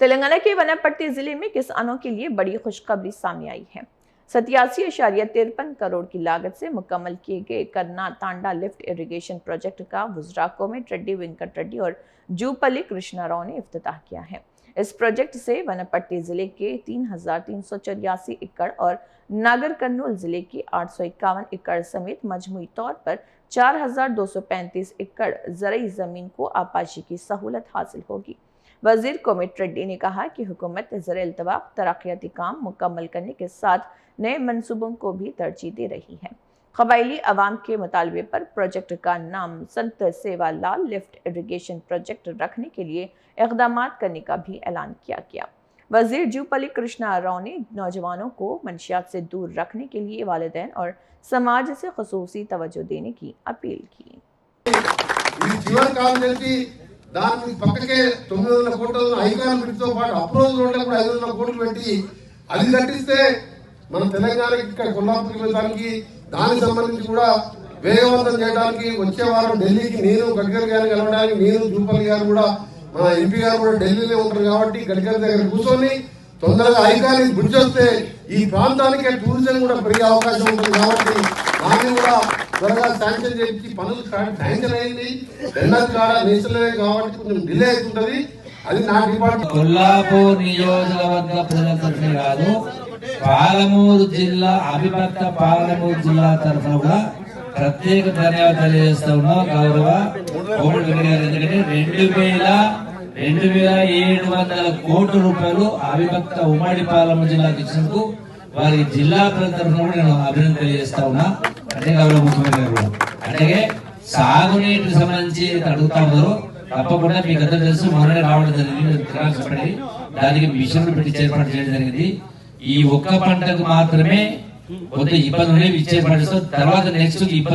तेलंगाना के वनपट्टी जिले में किसानों के लिए बड़ी खुशखबरी सामने आई है। 87.53 करोड़ की लागत से मुकम्मल किए गए करना तांडा लिफ्ट इरिगेशन प्रोजेक्ट का बुजराको में रेड्डी वेंकट रेड्डी और जूपल्ली कृष्णा राव ने इफ्तिताह किया है। इस प्रोजेक्ट से वनपट्टी जिले के 3,384 एकड़ और नागर कर्नूल जिले के 851 एकड़ समेत मजमूई तौर पर 4,235 एकड़ ज़रई जमीन को आपाशी की सहूलत हासिल होगी। वजीर कोमिट रेड्डी ने कहा कि हुकूमत ज़राए इल्तवाक़ तरक्याती काम मुकम्मल करने के साथ नए मंसूबों को भी तरजीह दे रही है। कबायली अवाम के मुतालबे पर प्रोजेक्ट का नाम संत सेवालाल लिफ्ट इरिगेशन प्रोजेक्ट रखने के लिए इक़दामात करने का भी ऐलान किया गया। वजीर जूपल्ली कृष्णा राव ने नौजवानों को मंशियात से दूर रखने के लिए वालिदैन और समाज से खुसूसी तवज्जो देने की अपील की। దాని పక్కకే 900 కోట్ల ఐకాన్ బిడ్తో పాటు అప్రోచ్ రోడ్లకు కూడా 500 కోట్లు పెట్టి అది కట్టిస్తే మన తెలంగాణకి ఇక్కడ కొల్లాపూర్ వెళ్ళడానికి దానికి సంబంధించి కూడా వేగవంతం చేయడానికి వచ్చే వారం ఢిల్లీకి నేను గడ్కరీ గారిని కలవడానికి నేను జూపల్లి గారు కూడా మన ఎంపీ గారు కూడా ఢిల్లీలో ఉంటారు కాబట్టి గడ్కరీ దగ్గర కూర్చొని తొందరగా ఐకాన్ బ్రిడ్జ్ వస్తే ఈ ప్రాంతానికి టూరిజం కూడా పెరిగే అవకాశం ఉంటుంది కాబట్టి దాన్ని కూడా త్వరగా శాంక్షన్ చేయించి పనులు శాంక్షన్ అయింది రెండోది కాడ నేషనల్ కాబట్టి కొంచెం డిలే అవుతుంటది అది నా డిపార్ట్మెంట్ కొల్లాపూర్ నియోజకవర్గ ప్రజల తరఫున కాదు పాలమూరు జిల్లా అవిభక్త పాలమూరు జిల్లా తరఫున కూడా ప్రత్యేక ధన్యవాదాలు తెలియజేస్తా ఉన్నాం గౌరవ కోమటి వెంకయ్య ఎందుకంటే 2,700 కోట్ల రూపాయలు అవిభక్త ఉమ్మడి పాలమూరు జిల్లాకు ఇచ్చినందుకు వారికి జిల్లా ప్రజల తరఫున కూడా నేను అభినందన తెలియజేస్తా ఉన్నా. అంటే గౌరవ ముఖ్యమంత్రి కూడా అంటే సాగునీటికి సంబంధించి అడుగుతా ఉన్నారు తప్పకుండా మీకు అందరూ తెలుసు మొన్ననే రావడం జరిగింది దానికి మిషన్లు పెట్టి ఏర్పాటు చేయడం జరిగింది. ఈ ఒక్క పంటకు మాత్రమే కొంత ఇబ్బందులు ఇచ్చే పండిస్తాం తర్వాత నెక్స్ట్ ఇబ్బంది